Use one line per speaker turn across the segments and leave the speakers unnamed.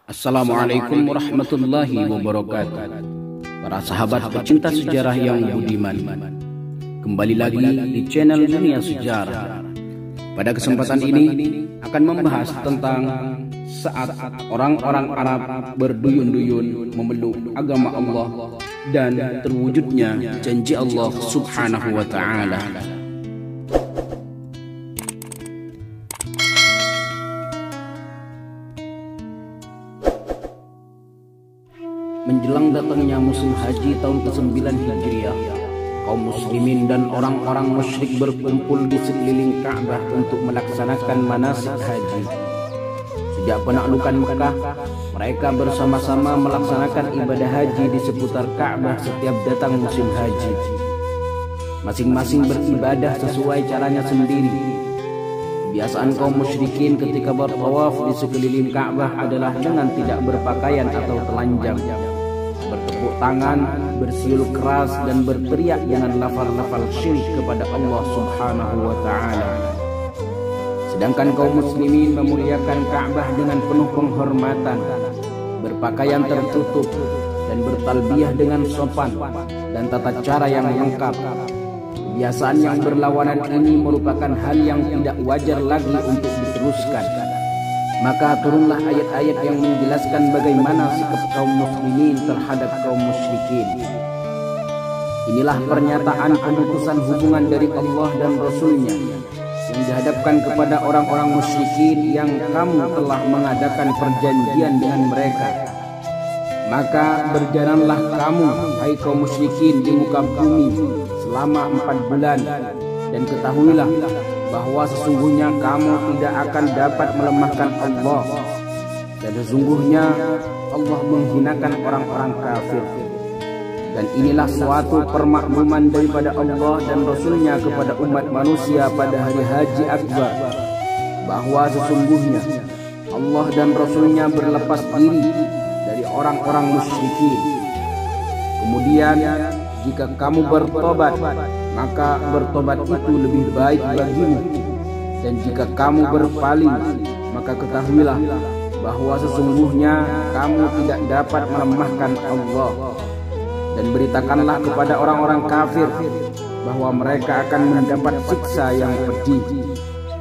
Assalamualaikum warahmatullahi wabarakatuh. Para sahabat pecinta sejarah yang budiman, kembali lagi di channel Dunia Sejarah. Pada kesempatan ini akan membahas tentang saat orang-orang Arab berduyun-duyun memeluk agama Allah dan terwujudnya janji Allah Subhanahu wa Ta'ala. Menjelang datangnya musim haji tahun ke-9 Hijriah, kaum muslimin dan orang-orang musyrik berkumpul di sekeliling Ka'bah untuk melaksanakan manasik haji. Sejak penaklukan Mekah, mereka bersama-sama melaksanakan ibadah haji di seputar Ka'bah setiap datang musim haji. Masing-masing beribadah sesuai caranya sendiri. Kebiasaan kaum musyrikin ketika bertawaf di sekeliling Ka'bah adalah dengan tidak berpakaian atau telanjang, bertepuk tangan, bersiul keras, dan berteriak dengan lafal-lafal syirik kepada Allah Subhanahu wa Ta'ala. Sedangkan kaum muslimin memuliakan Ka'bah dengan penuh penghormatan, berpakaian tertutup, dan bertalbiyah dengan sopan dan tata cara yang lengkap. Kebiasaan yang berlawanan ini merupakan hal yang tidak wajar lagi untuk diteruskan. Maka turunlah ayat-ayat yang menjelaskan bagaimana sikap kaum muslimin terhadap kaum musyrikin. Inilah pernyataan pemutusan hubungan dari Allah dan Rasul-Nya yang dihadapkan kepada orang-orang musyrikin yang kamu telah mengadakan perjanjian dengan mereka. Maka berjalanlah kamu, hai kaum musyrikin, di muka bumi selama 4 bulan, dan ketahuilah bahwa sesungguhnya kamu tidak akan dapat melemahkan Allah, dan sesungguhnya Allah menghinakan orang-orang kafir. Dan inilah suatu permakluman daripada Allah dan Rasul-Nya kepada umat manusia pada hari haji akbar, bahwa sesungguhnya Allah dan Rasul-Nya berlepas diri dari orang-orang musyrikin. Kemudian jika kamu bertobat, maka bertobat itu lebih baik bagimu. Dan jika kamu berpaling, maka ketahuilah bahwa sesungguhnya kamu tidak dapat melemahkan Allah. Dan beritakanlah kepada orang-orang kafir bahwa mereka akan mendapat siksa yang pedih,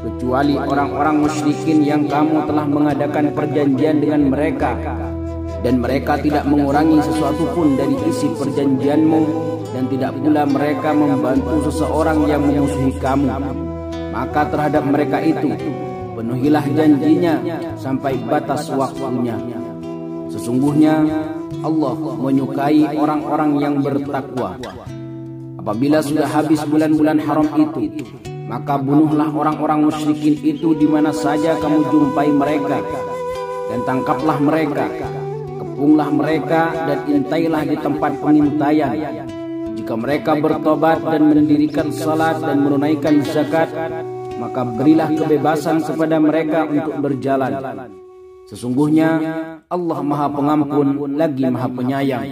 kecuali orang-orang musyrikin yang kamu telah mengadakan perjanjian dengan mereka, dan mereka tidak mengurangi sesuatu pun dari isi perjanjianmu, dan tidak pula mereka membantu seseorang yang memusuhi kamu. Maka terhadap mereka itu penuhilah janjinya sampai batas waktunya. Sesungguhnya Allah menyukai orang-orang yang bertakwa. Apabila sudah habis bulan-bulan haram itu, maka bunuhlah orang-orang musyrikin itu di mana saja kamu jumpai mereka, dan tangkaplah mereka, kepunglah mereka, dan intailah di tempat pengintaian. Jika mereka bertobat dan mendirikan salat dan menunaikan zakat, maka berilah kebebasan kepada mereka untuk berjalan. Sesungguhnya Allah Maha Pengampun lagi Maha Penyayang.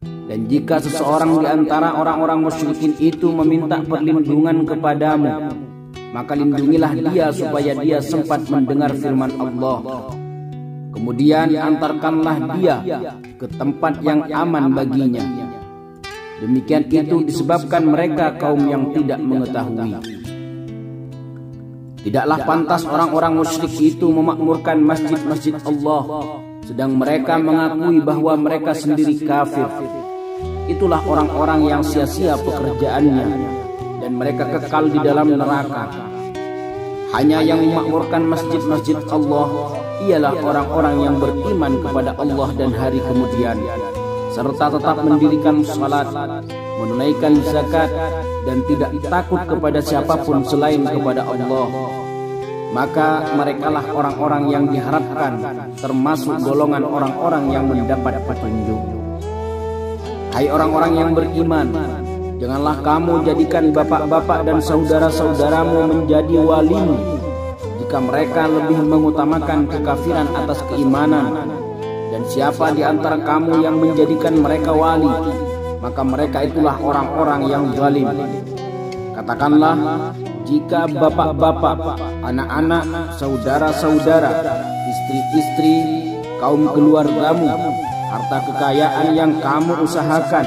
Dan jika seseorang di antara orang-orang musyrikin itu meminta perlindungan kepadamu, maka lindungilah dia supaya dia sempat mendengar firman Allah. Kemudian antarkanlah dia ke tempat yang aman baginya. Demikian itu disebabkan mereka kaum yang tidak mengetahui. Tidaklah pantas orang-orang musyrik itu memakmurkan masjid-masjid Allah, sedang mereka mengakui bahwa mereka sendiri kafir. Itulah orang-orang yang sia-sia pekerjaannya, dan mereka kekal di dalam neraka. Hanya yang memakmurkan masjid-masjid Allah ialah orang-orang yang beriman kepada Allah dan hari kemudian, serta tetap mendirikan salat, menunaikan zakat, dan tidak takut kepada siapapun selain kepada Allah. Maka merekalah orang-orang yang diharapkan, termasuk golongan orang-orang yang mendapat petunjuk. Hai orang-orang yang beriman, janganlah kamu jadikan bapak-bapak dan saudara-saudaramu menjadi walimu, jika mereka lebih mengutamakan kekafiran atas keimanan. Dan siapa di antara kamu yang menjadikan mereka wali, maka mereka itulah orang-orang yang zalim. Katakanlah, jika bapak-bapak, anak-anak, saudara-saudara, istri-istri, kaum keluargamu, harta kekayaan yang kamu usahakan,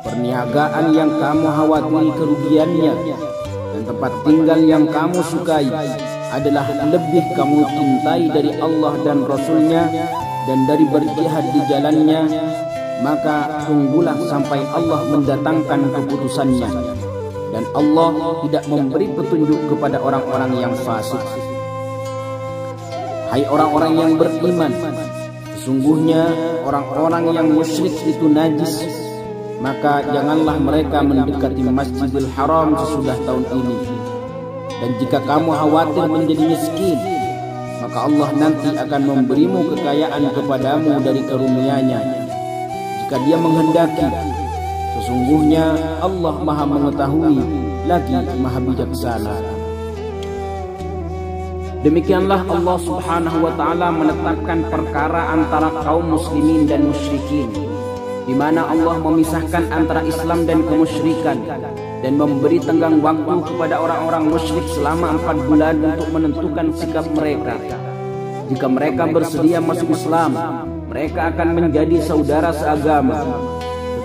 perniagaan yang kamu khawatiri kerugiannya, dan tempat tinggal yang kamu sukai adalah lebih kamu cintai dari Allah dan Rasul-Nya dan dari berjihad di jalannya, maka tunggulah sampai Allah mendatangkan keputusannya. Dan Allah tidak memberi petunjuk kepada orang-orang yang fasik. Hai orang-orang yang beriman, sesungguhnya orang-orang yang musyrik itu najis, maka janganlah mereka mendekati Masjidil Haram sesudah tahun ini. Dan jika kamu khawatir menjadi miskin, maka Allah nanti akan memberimu kekayaan kepadamu dari karunia-Nya jika Dia menghendaki. Sesungguhnya Allah Maha Mengetahui lagi Maha Bijaksana. Demikianlah Allah Subhanahu wa Ta'ala menetapkan perkara antara kaum muslimin dan musyrikin, di mana Allah memisahkan antara Islam dan kemusyrikan dan memberi tenggang waktu kepada orang-orang musyrik selama 4 bulan untuk menentukan sikap mereka. Jika mereka bersedia masuk Islam, mereka akan menjadi saudara seagama.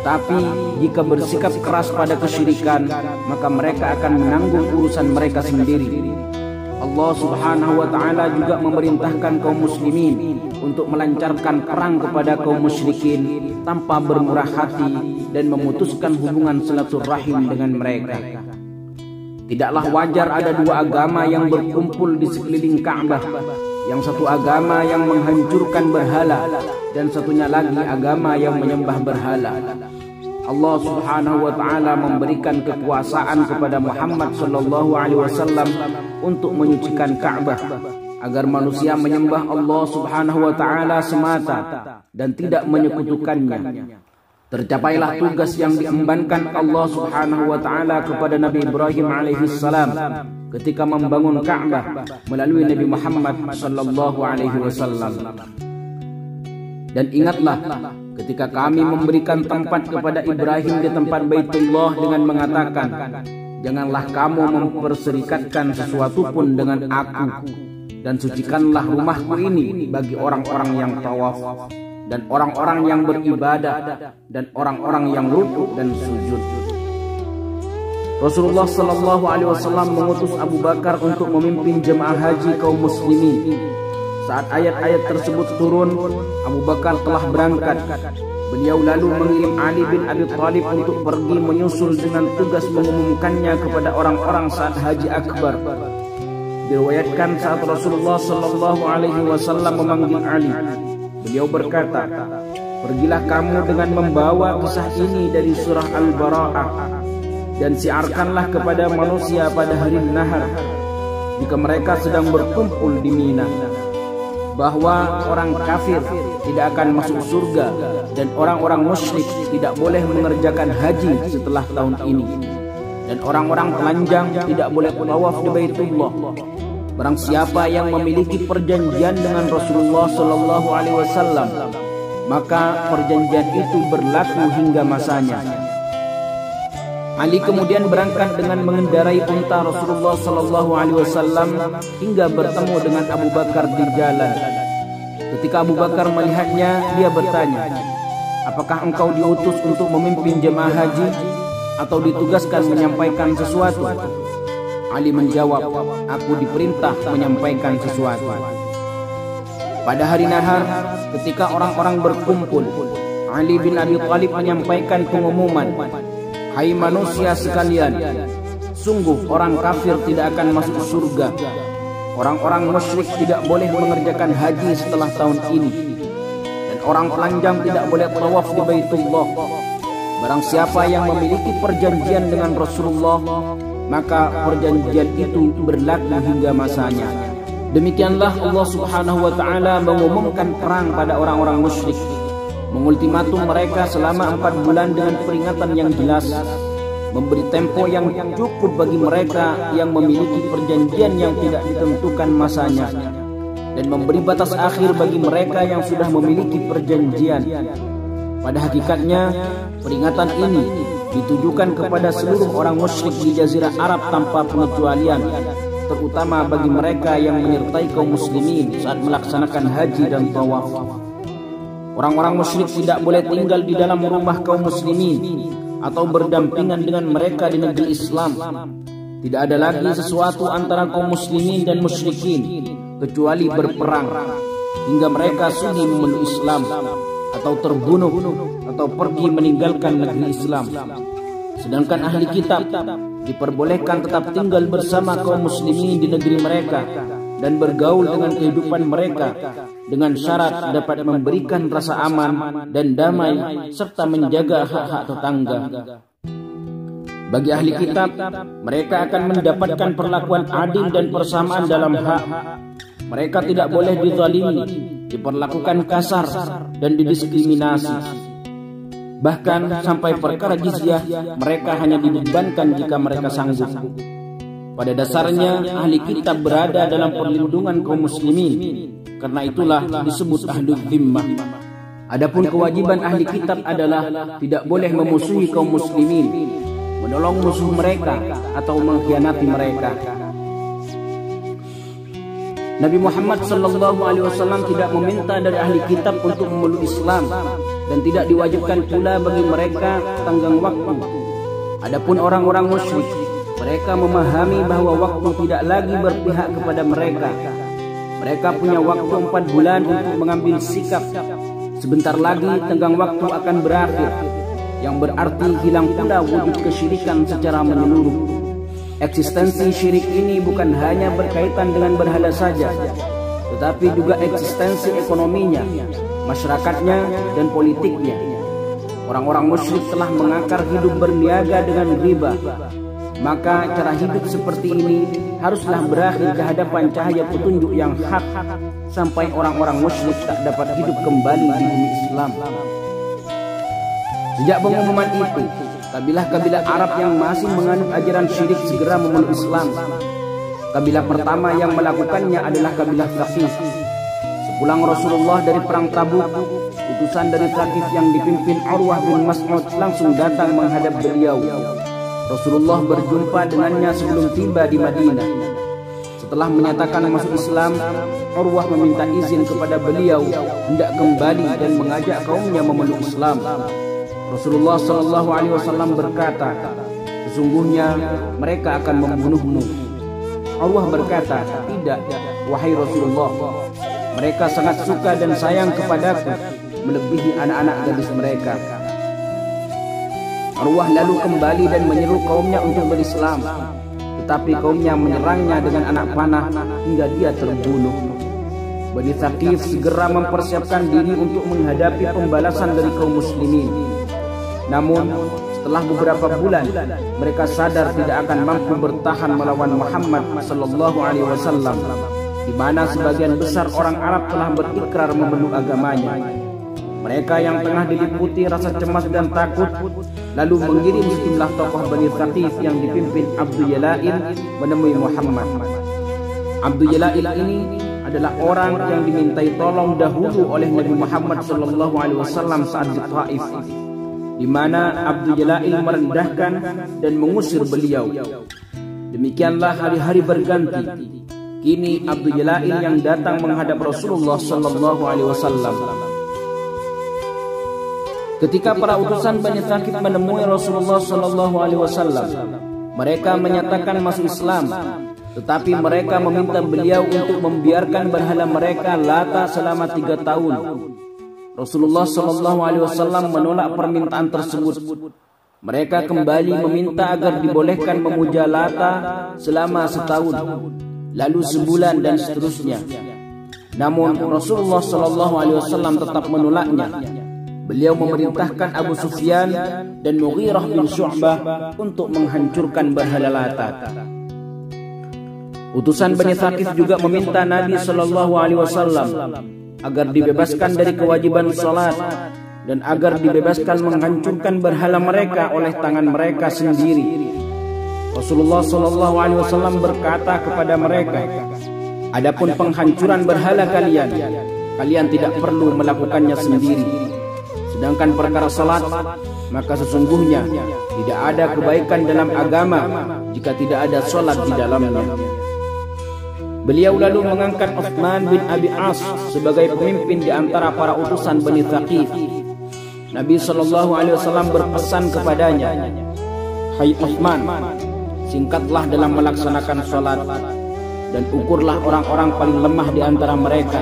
Tetapi jika bersikap keras pada kesyirikan, maka mereka akan menanggung urusan mereka sendiri. Allah Subhanahu wa Ta'ala juga memerintahkan kaum muslimin untuk melancarkan perang kepada kaum musyrikin tanpa bermurah hati dan memutuskan hubungan silaturahim dengan mereka. Tidaklah wajar ada 2 agama yang berkumpul di sekeliling Ka'bah, yang satu agama yang menghancurkan berhala dan satunya lagi agama yang menyembah berhala. Allah Subhanahu wa Ta'ala memberikan kekuasaan kepada Muhammad sallallahu alaihi wasallam untuk menyucikan Ka'bah agar manusia menyembah Allah Subhanahu wa Ta'ala semata dan tidak menyekutukannya. Tercapailah tugas yang diembankan Allah Subhanahu wa Ta'ala kepada Nabi Ibrahim alaihi salam ketika membangun Ka'bah melalui Nabi Muhammad sallallahu alaihi wasallam. Dan ingatlah ketika kami memberikan tempat kepada Ibrahim di tempat Baitullah dengan mengatakan, janganlah kamu memperserikatkan sesuatu pun dengan aku, dan sucikanlah rumahku ini bagi orang-orang yang tawaf dan orang-orang yang beribadah dan orang-orang yang rukuk dan sujud. Rasulullah sallallahu alaihi wasallam mengutus Abu Bakar untuk memimpin jemaah haji kaum muslimin. Saat ayat-ayat tersebut turun, Abu Bakar telah berangkat. Beliau lalu mengirim Ali bin Abi Thalib untuk pergi menyusul dengan tugas mengumumkannya kepada orang-orang saat Haji Akbar. Diriwayatkan saat Rasulullah sallallahu alaihi wasallam memanggil Ali, beliau berkata, "Pergilah kamu dengan membawa kisah ini dari surah Al-Bara'ah dan siarkanlah kepada manusia pada hari nahar jika mereka sedang berkumpul di Mina, bahwa orang kafir tidak akan masuk surga dan orang-orang musyrik tidak boleh mengerjakan haji setelah tahun ini, dan orang-orang telanjang tidak boleh tawaf di Baitullah. Barang siapa yang memiliki perjanjian dengan Rasulullah sallallahu alaihi wasallam, maka perjanjian itu berlaku hingga masanya." Ali kemudian berangkat dengan mengendarai unta Rasulullah sallallahu alaihi wasallam hingga bertemu dengan Abu Bakar di jalan. Ketika Abu Bakar melihatnya, dia bertanya, "Apakah engkau diutus untuk memimpin jemaah haji atau ditugaskan menyampaikan sesuatu?" Ali menjawab, "Aku diperintah menyampaikan sesuatu." Pada hari nahar, ketika orang-orang berkumpul, Ali bin Abi Thalib menyampaikan pengumuman, "Hai manusia sekalian, sungguh orang kafir tidak akan masuk surga. Orang-orang musyrik tidak boleh mengerjakan haji setelah tahun ini, dan orang telanjang tidak boleh tawaf di Baitullah. Barang siapa yang memiliki perjanjian dengan Rasulullah, maka perjanjian itu berlaku hingga masanya." Demikianlah Allah Subhanahu wa Ta'ala mengumumkan perang pada orang-orang musyrik, mengultimatum mereka selama 4 bulan dengan peringatan yang jelas, memberi tempo yang cukup bagi mereka yang memiliki perjanjian yang tidak ditentukan masanya, dan memberi batas akhir bagi mereka yang sudah memiliki perjanjian. Pada hakikatnya, peringatan ini ditujukan kepada seluruh orang musyrik di Jazirah Arab tanpa pengecualian, terutama bagi mereka yang menyertai kaum muslimin saat melaksanakan haji dan tawaf. Orang-orang musyrik tidak boleh tinggal di dalam rumah kaum muslimin atau berdampingan dengan mereka di negeri Islam. Tidak ada lagi sesuatu antara kaum muslimin dan musyrikin kecuali berperang hingga mereka sudi memeluk Islam atau terbunuh atau pergi meninggalkan negeri Islam. Sedangkan ahli kitab diperbolehkan tetap tinggal bersama kaum muslimin di negeri mereka dan bergaul dengan kehidupan mereka dengan syarat dapat memberikan rasa aman dan damai serta menjaga hak-hak tetangga. Bagi ahli kitab, mereka akan mendapatkan perlakuan adil dan persamaan dalam hak. Mereka tidak boleh dizalimi, diperlakukan kasar dan didiskriminasi. Bahkan sampai perkara jizyah mereka hanya dibebankan jika mereka sanggup. Pada dasarnya ahli kitab berada dalam perlindungan kaum muslimin. Karena itulah disebut ahlul dhimmah. Adapun kewajiban ahli kitab adalah tidak boleh memusuhi kaum muslimin, menolong musuh mereka atau mengkhianati mereka. Nabi Muhammad SAW tidak meminta dari ahli kitab untuk memeluk Islam dan tidak diwajibkan pula bagi mereka tenggang waktu. Adapun orang-orang musyrik, mereka memahami bahwa waktu tidak lagi berpihak kepada mereka. Mereka punya waktu 4 bulan untuk mengambil sikap. Sebentar lagi tenggang waktu akan berakhir, yang berarti hilang pula wujud kesyirikan secara menyeluruh. Eksistensi syirik ini bukan hanya berkaitan dengan berhala saja, tetapi juga eksistensi ekonominya, masyarakatnya, dan politiknya. Orang-orang musyrik telah mengakar hidup berniaga dengan riba. Maka cara hidup seperti ini haruslah berakhir di hadapan cahaya petunjuk yang hak, sampai orang-orang musyrik tak dapat hidup kembali di bumi Islam. Sejak pengumuman itu, kabilah-kabilah Arab yang masih menganut ajaran syirik segera memeluk Islam. Kabilah pertama yang melakukannya adalah kabilah Thaqif. Sepulang Rasulullah dari perang Tabuk, utusan dari Thaqif yang dipimpin Urwah bin Mas'ud langsung datang menghadap beliau. Rasulullah berjumpa dengannya sebelum tiba di Madinah. Setelah menyatakan masuk Islam, Urwah meminta izin kepada beliau hendak kembali dan mengajak kaumnya memeluk Islam. Rasulullah SAW berkata, sesungguhnya mereka akan membunuhmu. Urwah berkata, tidak, wahai Rasulullah, mereka sangat suka dan sayang kepadaku melebihi anak-anak gadis mereka. Urwah lalu kembali dan menyeru kaumnya untuk berislam, tetapi kaumnya menyerangnya dengan anak panah hingga dia terbunuh. Bani Thaqif segera mempersiapkan diri untuk menghadapi pembalasan dari kaum muslimin. Namun setelah beberapa bulan mereka sadar tidak akan mampu bertahan melawan Muhammad SAW, di mana sebagian besar orang Arab telah berikrar memeluk agamanya. Mereka yang tengah diliputi rasa cemas dan takut lalu mengirim sejumlah tokoh Bani Thaqif yang dipimpin Abdul Jala'il menemui Muhammad. Abdul Jala'il ini adalah orang yang dimintai tolong dahulu oleh Nabi Muhammad SAW saat di Taif, di mana Abdul Jala'il merendahkan dan mengusir beliau. Demikianlah hari-hari berganti. Kini Abdul Jala'il yang datang menghadap Rasulullah SAW. Ketika para utusan Bani Thaqif menemui Rasulullah SAW, mereka menyatakan masuk Islam, tetapi mereka meminta beliau untuk membiarkan berhala mereka Lata selama 3 tahun. Rasulullah SAW menolak permintaan tersebut. Mereka kembali meminta agar dibolehkan memuja Lata selama 1 tahun, lalu sebulan dan seterusnya. Namun Rasulullah SAW tetap menolaknya. Beliau memerintahkan Abu Sufyan dan Mughirah bin Syu'bah untuk menghancurkan berhala Lata. Utusan Bani Thaqif juga meminta Nabi SAW agar dibebaskan dari kewajiban salat dan agar dibebaskan menghancurkan berhala mereka oleh tangan mereka sendiri. Rasulullah SAW berkata kepada mereka, adapun penghancuran berhala kalian tidak perlu melakukannya sendiri. Sedangkan perkara salat, maka sesungguhnya tidak ada kebaikan dalam agama jika tidak ada salat di dalamnya. Beliau lalu mengangkat Utsman bin Abi As sebagai pemimpin di antara para utusan Bani Thaqif. Nabi SAW berpesan kepadanya, "Hai Utsman, singkatlah dalam melaksanakan sholat dan ukurlah orang-orang paling lemah di antara mereka,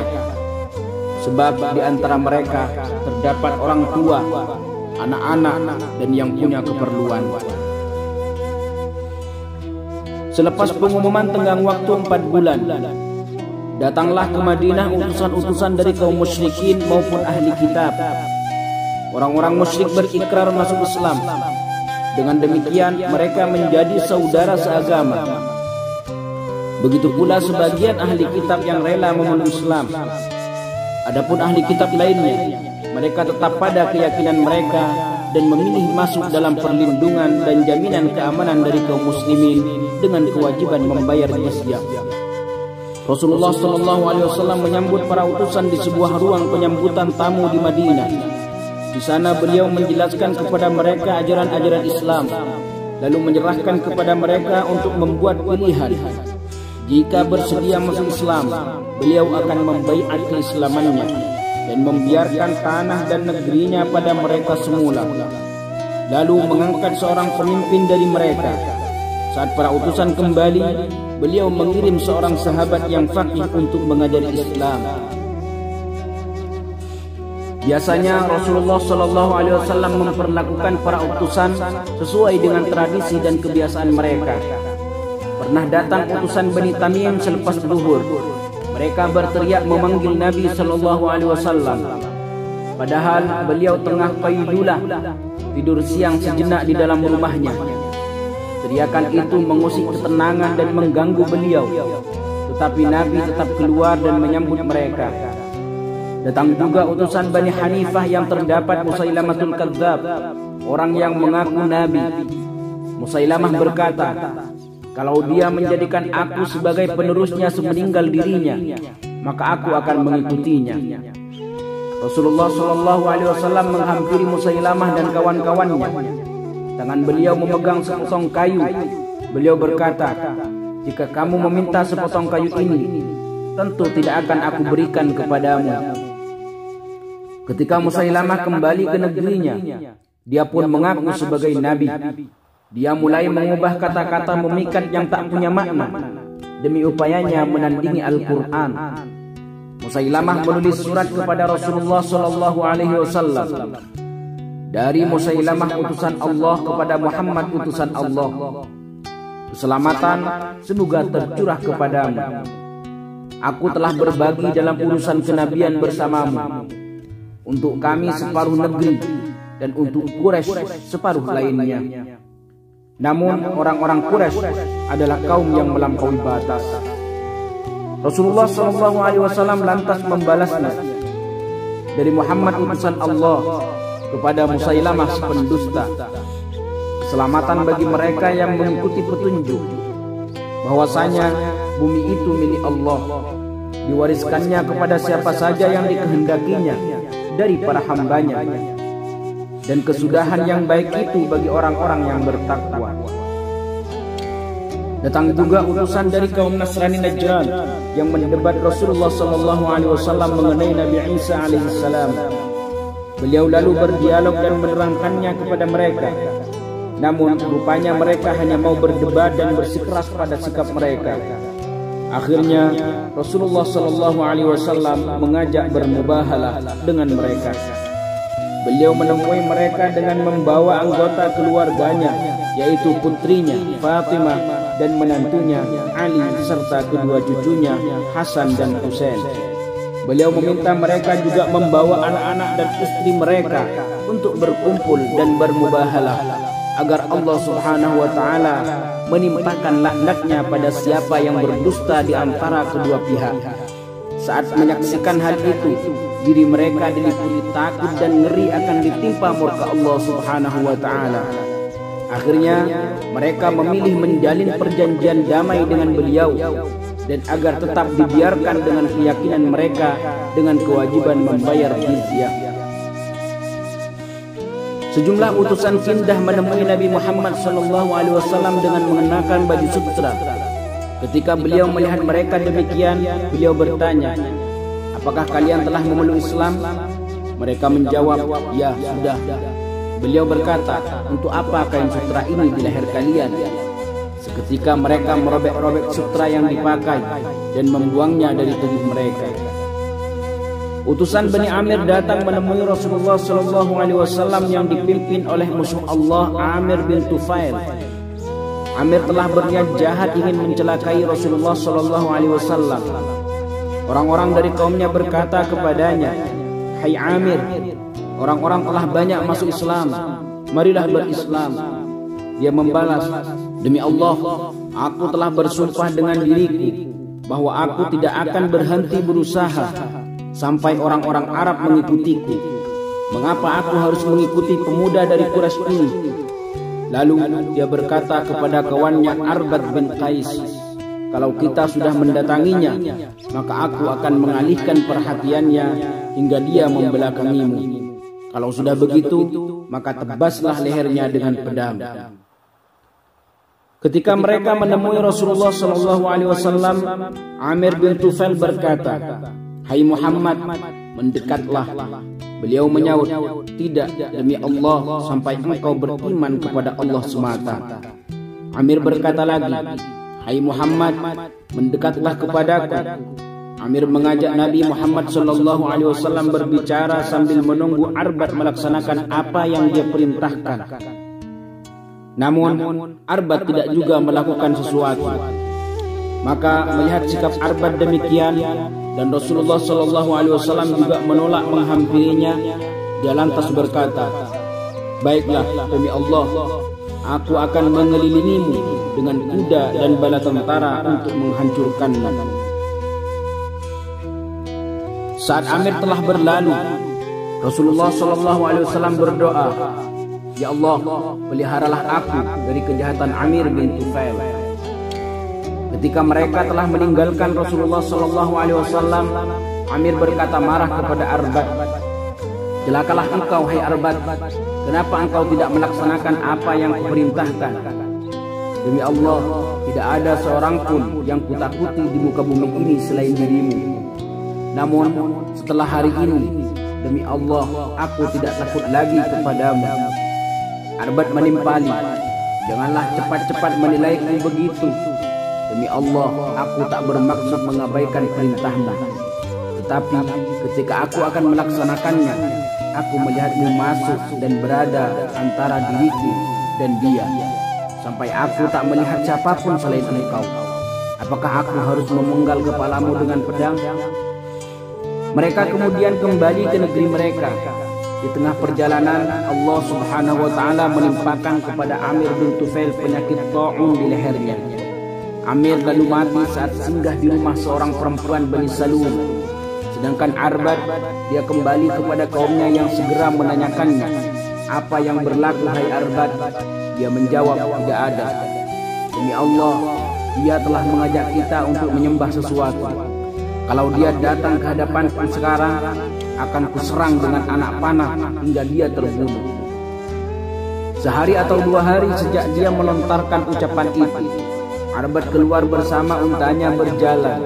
sebab di antara mereka terdapat orang tua, anak-anak, dan yang punya keperluan." Selepas pengumuman tenggang waktu 4 bulan, datanglah ke Madinah utusan-utusan dari kaum musyrikin maupun ahli kitab. Orang-orang musyrik berikrar masuk Islam. Dengan demikian mereka menjadi saudara seagama. Begitu pula sebagian ahli kitab yang rela memeluk Islam. Adapun ahli kitab lainnya, mereka tetap pada keyakinan mereka dan memilih masuk dalam perlindungan dan jaminan keamanan dari kaum muslimin dengan kewajiban membayar jizyah. Rasulullah SAW menyambut para utusan di sebuah ruang penyambutan tamu di Madinah. Di sana beliau menjelaskan kepada mereka ajaran-ajaran Islam, lalu menyerahkan kepada mereka untuk membuat pilihan. Jika bersedia masuk Islam, beliau akan membaiat keislamannya dan membiarkan tanah dan negerinya pada mereka semula. Lalu mengangkat seorang pemimpin dari mereka. Saat para utusan kembali, beliau mengirim seorang sahabat yang faqih untuk mengajari Islam. Biasanya Rasulullah SAW memperlakukan para utusan sesuai dengan tradisi dan kebiasaan mereka. Pernah datang utusan Bani Tamim selepas zuhur. Mereka berteriak memanggil Nabi SAW. Padahal beliau tengah qaylulah, tidur siang sejenak di dalam rumahnya. Teriakan itu mengusik ketenangan dan mengganggu beliau. Tetapi Nabi tetap keluar dan menyambut mereka. Datang juga utusan Bani Hanifah yang terdapat Musailamatul Kadzab, orang yang mengaku Nabi. Musailamah berkata, "Kalau dia menjadikan aku sebagai penerusnya semeninggal dirinya, maka aku akan mengikutinya." Rasulullah SAW menghampiri Musailamah dan kawan-kawannya. Tangan beliau memegang sepotong kayu. Beliau berkata, "Jika kamu meminta sepotong kayu ini, tentu tidak akan aku berikan kepadamu." Ketika Musailamah kembali ke negerinya, dia pun mengaku sebagai Nabi. Dia mulai mengubah kata-kata memikat yang tak punya makna demi upayanya menandingi Al-Quran. Musailamah menulis surat kepada Rasulullah SAW. Dari Musailamah utusan Allah kepada Muhammad utusan Allah. Keselamatan semoga tercurah kepadamu. Aku telah berbagi dalam urusan kenabian bersamamu. Untuk kami separuh negeri dan untuk Quraisy separuh lainnya. Namun orang-orang Quraisy adalah kaum yang melampaui batas. Rasulullah SAW lantas membalasnya. Dari Muhammad utusan Allah kepada Musailamah si pendusta. Keselamatan bagi mereka yang mengikuti petunjuk bahwasanya bumi itu milik Allah, diwariskannya kepada siapa saja yang dikehendakinya dari para hambanya, dan kesudahan yang baik itu bagi orang-orang yang bertakwa. Datang juga utusan dari kaum Nasrani Najran yang mendebat Rasulullah SAW mengenai Nabi Isa alaihissalam. Beliau lalu berdialog dan menerangkannya kepada mereka. Namun rupanya mereka hanya mau berdebat dan bersikeras pada sikap mereka. Akhirnya Rasulullah SAW mengajak bermubahalah dengan mereka. Beliau menemui mereka dengan membawa anggota keluarganya, yaitu putrinya Fatimah dan menantunya Ali serta kedua cucunya Hasan dan Husain. Beliau meminta mereka juga membawa anak-anak dan istri mereka untuk berkumpul dan bermubahalah agar Allah Subhanahu wa taala menimpakan laknatnya pada siapa yang berdusta di antara kedua pihak. Saat menyaksikan hal itu, diri mereka diliputi takut dan ngeri akan ditimpa murka Allah Subhanahu wa taala. Akhirnya mereka memilih menjalin perjanjian damai dengan beliau dan agar tetap dibiarkan dengan keyakinan mereka dengan kewajiban membayar jizyah. Sejumlah utusan pindah menemui Nabi Muhammad SAW dengan mengenakan baju sutra. Ketika beliau melihat mereka demikian, beliau bertanya, apakah kalian telah memeluk Islam? Mereka menjawab, ya sudah. Beliau berkata, untuk apa kain sutra ini di leher kalian? Seketika mereka merobek-robek sutra yang dipakai dan membuangnya dari tubuh mereka. Utusan Bani Amir datang menemui Rasulullah SAW yang dipimpin oleh musuh Allah Amir bin Tufail. Amir telah berniat jahat ingin mencelakai Rasulullah SAW. Orang-orang dari kaumnya berkata kepadanya, hai Amir, orang-orang telah banyak masuk Islam, marilah berislam. Dia membalas, demi Allah, aku telah bersumpah dengan diriku bahwa aku tidak akan berhenti berusaha sampai orang-orang Arab mengikutiku. Mengapa aku harus mengikuti pemuda dari Quraisy ini? Lalu dia berkata kepada kawannya Arbad bin Qais, kalau kita sudah mendatanginya, maka aku akan mengalihkan perhatiannya hingga dia membelakangimu. Kalau sudah begitu, maka tebaslah lehernya dengan pedang. Ketika mereka menemui Rasulullah SAW, Amir bin Tufail berkata, hai Muhammad, mendekatlah. Beliau menyaut, tidak, demi Allah, sampai engkau beriman kepada Allah semata. Amir berkata lagi, hai Muhammad, mendekatlah kepadaku. Amir mengajak Nabi Muhammad SAW berbicara sambil menunggu Arbad melaksanakan apa yang dia perintahkan. Namun Arbad tidak juga melakukan sesuatu. Maka melihat sikap Arbad demikian dan Rasulullah SAW juga menolak menghampirinya, dia lantas berkata, baiklah, demi Allah, aku akan mengelilingimu dengan kuda dan bala tentara untuk menghancurkanmu. Saat Amir telah berlalu, Rasulullah SAW berdoa, ya Allah, peliharalah aku dari kejahatan Amir bin Tufail. Ketika mereka telah meninggalkan Rasulullah SAW, Amir berkata marah kepada Arbad, celakalah engkau, hai Arbad, kenapa engkau tidak melaksanakan apa yang kuperintahkan? Demi Allah, tidak ada seorang pun yang kutakuti di muka bumi ini selain dirimu. Namun setelah hari ini, demi Allah, aku tidak takut lagi kepadamu. Arbad menimpali, janganlah cepat-cepat menilaiku begitu. Demi Allah, aku tak bermaksud mengabaikan perintahmu. Tetapi ketika aku akan melaksanakannya, aku melihatmu masuk dan berada antara diriku dan dia, sampai aku tak melihat siapapun selain engkau. Apakah aku harus memenggal kepalamu dengan pedang? Mereka kemudian kembali ke negeri mereka. Di tengah perjalanan, Allah Subhanahu wa Ta'ala menimpakan kepada Amir bin Tufail penyakit ta'un di lehernya. Amir lalu mati saat singgah di rumah seorang perempuan Bani Salul. Sedangkan Arbad, dia kembali kepada kaumnya yang segera menanyakannya, apa yang berlaku, hai Arbad? Dia menjawab, tidak ada. Demi Allah, dia telah mengajak kita untuk menyembah sesuatu. Kalau dia datang ke hadapanku sekarang, akan kuserang dengan anak panah hingga dia terbunuh. Sehari atau 2 hari sejak dia melontarkan ucapan itu, Arbad keluar bersama untanya berjalan.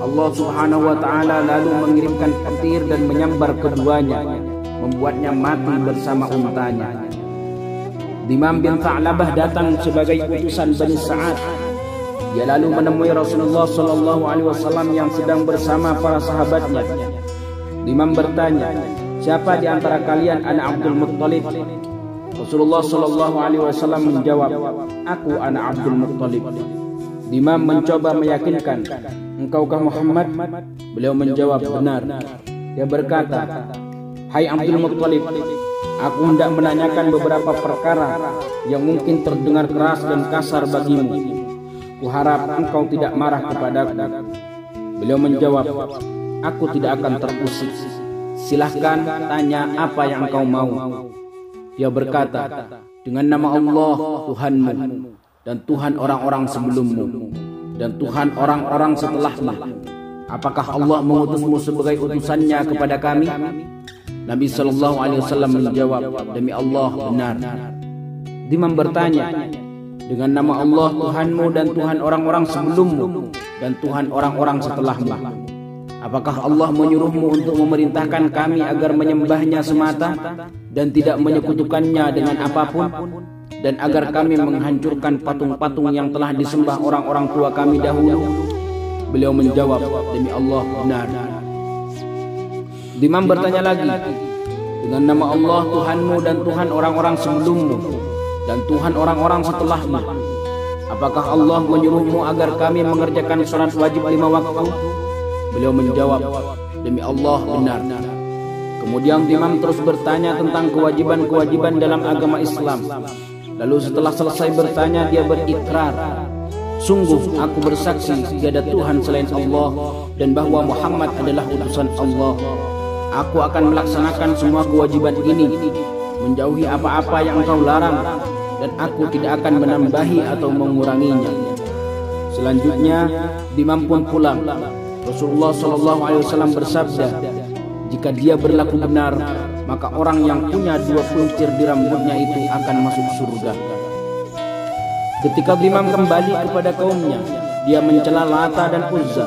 Allah Subhanahu wa Ta'ala lalu mengirimkan petir dan menyambar keduanya, membuatnya mati bersama untanya. Dimam bin Tha'labah datang sebagai utusan Bani Sa'ad. Dia lalu menemui Rasulullah SAW yang sedang bersama para sahabatnya. Dimam bertanya, siapa di antara kalian anak Abdul Muttalib? Rasulullah SAW menjawab, aku anak Abdul Muttalib. Dimam mencoba meyakinkan, engkaukah Muhammad? Beliau menjawab, benar. Dia berkata, hai Abdul Muttalib, aku hendak menanyakan beberapa perkara yang mungkin terdengar keras dan kasar bagimu. Kuharap engkau tidak marah kepadaku. Beliau menjawab, aku tidak akan terusik. Silahkan tanya apa yang engkau mau. Dia berkata, dengan nama Allah Tuhanmu dan Tuhan orang-orang sebelummu dan Tuhan orang-orang setelahmu, apakah Allah mengutusmu sebagai utusannya kepada kami? Nabi SAW menjawab, demi Allah, benar. Dimam bertanya, dengan nama Allah Tuhanmu dan Tuhan orang-orang sebelummu dan Tuhan orang-orang setelahmu. Apakah Allah menyuruhmu untuk memerintahkan kami agar menyembahnya semata dan tidak menyekutukannya dengan apapun, dan agar kami menghancurkan patung-patung yang telah disembah orang-orang tua kami dahulu? Beliau menjawab, demi Allah benar. Imam bertanya lagi, dengan nama Allah Tuhanmu dan Tuhan orang-orang sebelummu dan Tuhan orang-orang setelahmu, apakah Allah menyuruhmu agar kami mengerjakan sholat wajib 5 waktu? Beliau menjawab, demi Allah benar. Kemudian imam terus bertanya tentang kewajiban-kewajiban dalam agama Islam. Lalu setelah selesai bertanya, dia berikrar, sungguh aku bersaksi tiada Tuhan selain Allah dan bahwa Muhammad adalah utusan Allah. Aku akan melaksanakan semua kewajiban ini, menjauhi apa-apa yang engkau larang, dan aku tidak akan menambahi atau menguranginya. Selanjutnya imam pun pulang. Rasulullah SAW bersabda, jika dia berlaku benar, maka orang yang punya 2 puncir di rambutnya itu akan masuk surga. Ketika imam kembali kepada kaumnya, dia mencela Lata dan Uzza.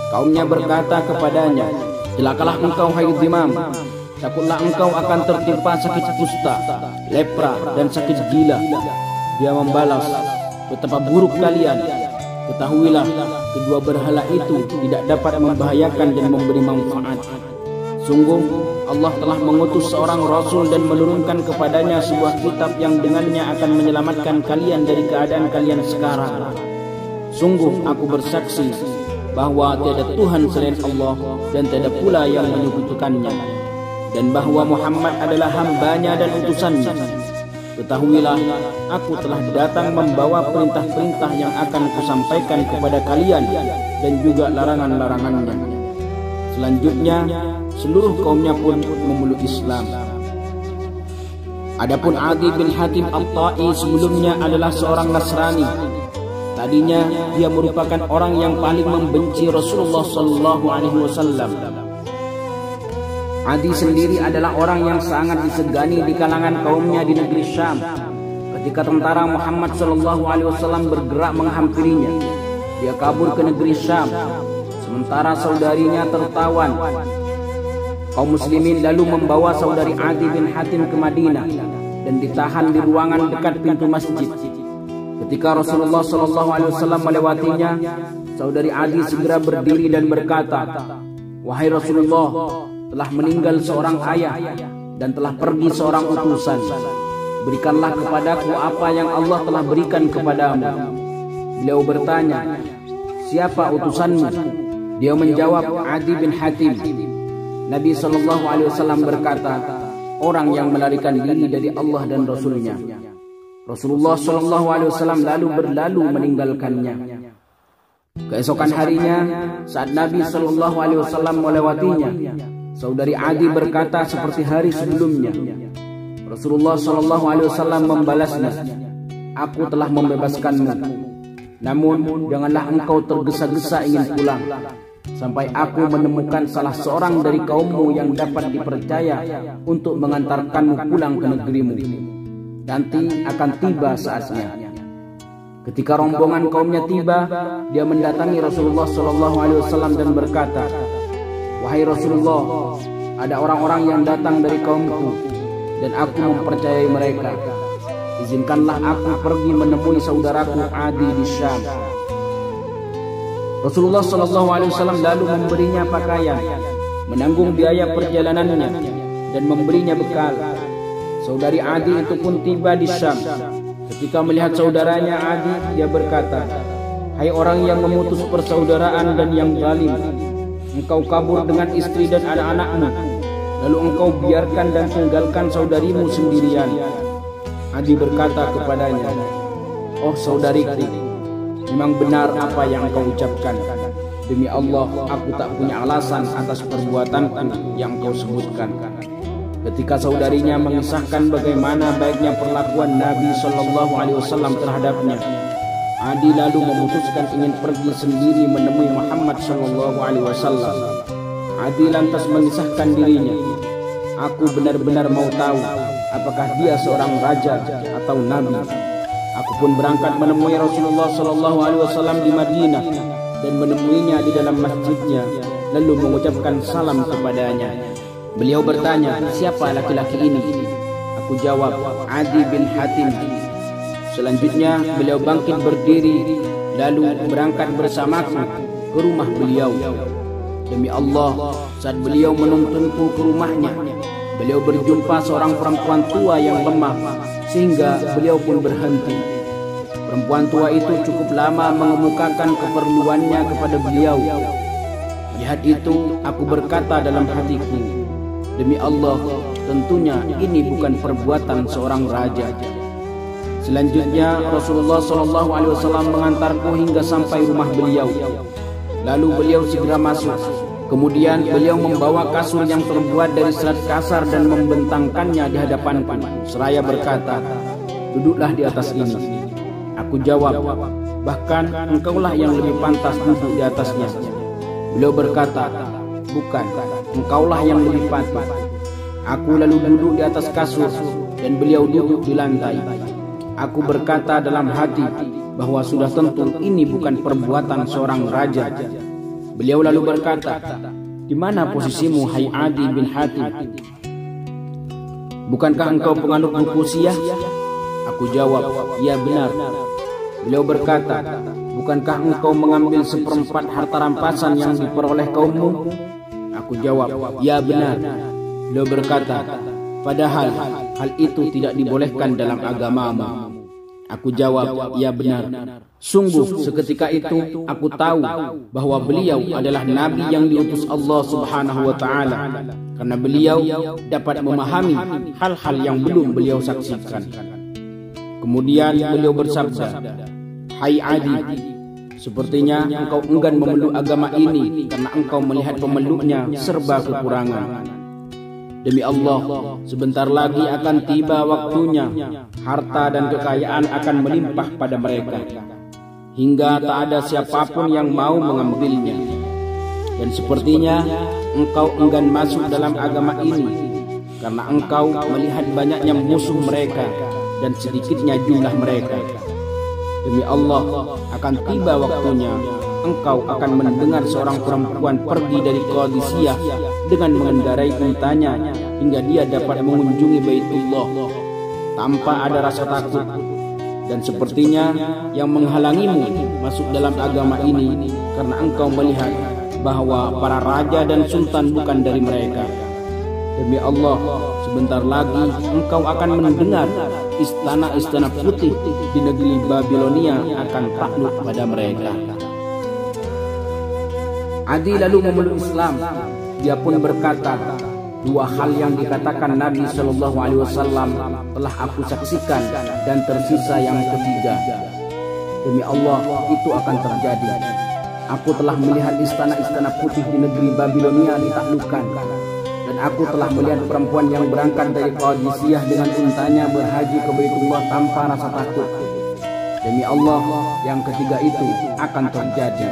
Kaumnya berkata kepadanya, celakalah engkau hai imam, takutlah engkau akan tertimpa sakit kusta, lepra dan sakit gila. Dia membalas, betapa buruk kalian. Ketahuilah, kedua berhala itu tidak dapat membahayakan dan memberi manfaat. Sungguh Allah telah mengutus seorang Rasul dan menurunkan kepadanya sebuah kitab yang dengannya akan menyelamatkan kalian dari keadaan kalian sekarang. Sungguh aku bersaksi bahwa tiada Tuhan selain Allah dan tiada pula yang menyekutukannya, dan bahwa Muhammad adalah hambanya dan utusannya. Ketahuilah, aku telah datang membawa perintah-perintah yang akan kusampaikan kepada kalian dan juga larangan-larangannya. Selanjutnya, seluruh kaumnya pun memeluk Islam. Adapun Adi bin Hatim At-Ta'i sebelumnya adalah seorang Nasrani. Tadinya dia merupakan orang yang paling membenci Rasulullah SAW. Adi sendiri adalah orang yang sangat disegani di kalangan kaumnya di negeri Syam. Ketika tentara Muhammad SAW bergerak menghampirinya, dia kabur ke negeri Syam, sementara saudarinya tertawan. Kaum muslimin lalu membawa saudari Adi bin Hatim ke Madinah dan ditahan di ruangan dekat pintu masjid. Ketika Rasulullah SAW melewatinya, saudari Adi segera berdiri dan berkata, wahai Rasulullah, telah meninggal seorang ayah dan telah pergi seorang utusan. Berikanlah kepadaku apa yang Allah telah berikan kepadamu. Beliau bertanya, siapa utusanmu? Dia menjawab, Adi bin Hatim. Nabi SAW berkata, orang yang melarikan diri dari Allah dan Rasulnya. Rasulullah SAW lalu berlalu meninggalkannya. Keesokan harinya, saat Nabi SAW melewatinya, saudari Adi berkata seperti hari sebelumnya. Rasulullah SAW membalasnya, aku telah membebaskanmu. Namun janganlah engkau tergesa-gesa ingin pulang, sampai aku menemukan salah seorang dari kaummu yang dapat dipercaya untuk mengantarkanmu pulang ke negerimu. Nanti akan tiba saatnya. Ketika rombongan kaumnya tiba, dia mendatangi Rasulullah SAW dan berkata, wahai Rasulullah, ada orang-orang yang datang dari kaumku dan aku mempercayai mereka. Izinkanlah aku pergi menemui saudaraku Adi di Syam. Rasulullah SAW lalu memberinya pakaian, menanggung biaya perjalanannya, dan memberinya bekal. Saudari Adi itu pun tiba di Syam. Ketika melihat saudaranya Adi, dia berkata, hai orang yang memutus persaudaraan dan yang zalim, engkau kabur dengan istri dan anak-anakmu, lalu engkau biarkan dan tinggalkan saudarimu sendirian. Adi berkata kepadanya, oh saudariku, memang benar apa yang engkau ucapkan. Demi Allah, aku tak punya alasan atas perbuatanku yang engkau sebutkan. Ketika saudarinya mengisahkan bagaimana baiknya perlakuan Nabi SAW terhadapnya, Adi lalu memutuskan ingin pergi sendiri menemui Muhammad SAW. Adi lantas mengisahkan dirinya, aku benar-benar mau tahu apakah dia seorang raja atau nabi. Aku pun berangkat menemui Rasulullah Shallallahu Alaihi Wasallam di Madinah dan menemuinya di dalam masjidnya, lalu mengucapkan salam kepadanya. Beliau bertanya, siapa laki-laki ini? Aku jawab, Adi bin Hatim. Selanjutnya beliau bangkit berdiri, lalu berangkat bersamaku ke rumah beliau. Demi Allah, saat beliau menuntunku ke rumahnya, beliau berjumpa seorang perempuan tua yang lemah, sehingga beliau pun berhenti. Perempuan tua itu cukup lama mengemukakan keperluannya kepada beliau. Melihat itu, aku berkata dalam hatiku, demi Allah, tentunya ini bukan perbuatan seorang raja. Selanjutnya Rasulullah SAW mengantarku hingga sampai rumah beliau. Lalu beliau segera masuk. Kemudian beliau membawa kasur yang terbuat dari serat kasar dan membentangkannya di hadapanku, seraya berkata, duduklah di atas ini. Aku jawab, bahkan engkaulah yang lebih pantas duduk di atasnya. Beliau berkata, bukan, engkaulah yang lebih pantas. Aku lalu duduk di atas kasur dan beliau duduk di lantai. Aku berkata dalam hati bahwa sudah tentu ini bukan perbuatan seorang raja. Beliau lalu berkata, di mana posisimu, hai Adi bin Hatim? Bukankah engkau penganut buku Syiah? Aku jawab, ya benar. Beliau berkata, bukankah engkau mengambil seperempat harta rampasan yang diperoleh kaummu? Aku jawab, ya benar. Beliau berkata, padahal hal itu tidak dibolehkan dalam agamamu. Aku jawab, ya benar. Sungguh seketika itu aku tahu bahwa beliau adalah nabi yang diutus Allah Subhanahu wa taala, karena beliau dapat memahami hal-hal yang belum beliau saksikan. Kemudian beliau bersabda, hai Adi, sepertinya engkau enggan memeluk agama ini karena engkau melihat pemeluknya serba kekurangan. Demi Allah, sebentar lagi akan tiba waktunya, harta dan kekayaan akan melimpah pada mereka, hingga tak ada siapapun yang mau mengambilnya. Dan sepertinya engkau enggan masuk dalam agama ini, karena engkau melihat banyaknya musuh mereka dan sedikitnya jumlah mereka. Demi Allah, akan tiba waktunya, engkau akan mendengar seorang perempuan pergi dari Qadisiyah dengan mengendarai untanya hingga dia dapat mengunjungi Baitullah tanpa ada rasa takut. Dan sepertinya yang menghalangimu masuk dalam agama ini karena engkau melihat bahwa para raja dan sultan bukan dari mereka. Demi Allah, sebentar lagi engkau akan mendengar istana-istana putih di negeri Babilonia akan takluk pada mereka. Adi lalu memeluk Islam. Dia pun berkata, dua hal yang dikatakan Nabi Shallallahu Alaihi Wasallam telah aku saksikan, dan tersisa yang ketiga. Demi Allah, itu akan terjadi. Aku telah melihat istana-istana putih di negeri Babilonia ditaklukkan, dan aku telah melihat perempuan yang berangkat dari Qadisiyah dengan untanya berhaji ke Baitullah tanpa rasa takut. Demi Allah, yang ketiga itu akan terjadi,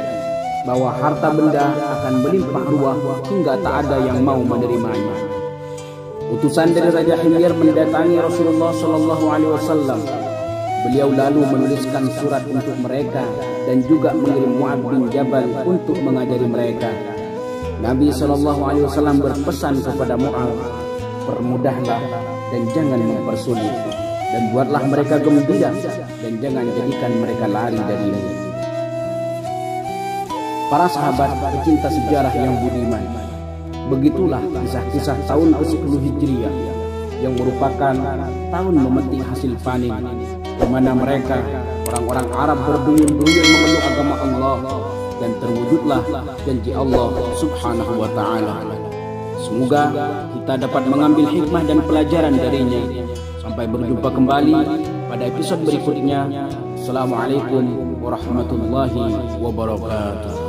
bahwa harta benda akan melimpah ruah hingga tak ada yang mau menerimanya. Utusan dari Raja Himyar mendatangi Rasulullah Shallallahu Alaihi Wasallam. Beliau lalu menuliskan surat untuk mereka dan juga mengirim Mu'ad bin Jabal untuk mengajari mereka. Nabi Shallallahu Alaihi Wasallam berpesan kepada Mu'ad, permudahlah dan jangan mempersulit, dan buatlah mereka gembira dan jangan jadikan mereka lari darimu. Para sahabat pecinta sejarah yang budiman, begitulah kisah-kisah tahun ke-10 Hijriah yang merupakan tahun memetik hasil panen, di mana mereka orang-orang Arab berduyun-duyun memeluk agama Allah, dan terwujudlah janji Allah Subhanahu wa taala. Semoga kita dapat mengambil hikmah dan pelajaran darinya. Sampai berjumpa kembali pada episode berikutnya. Assalamualaikum warahmatullahi wabarakatuh.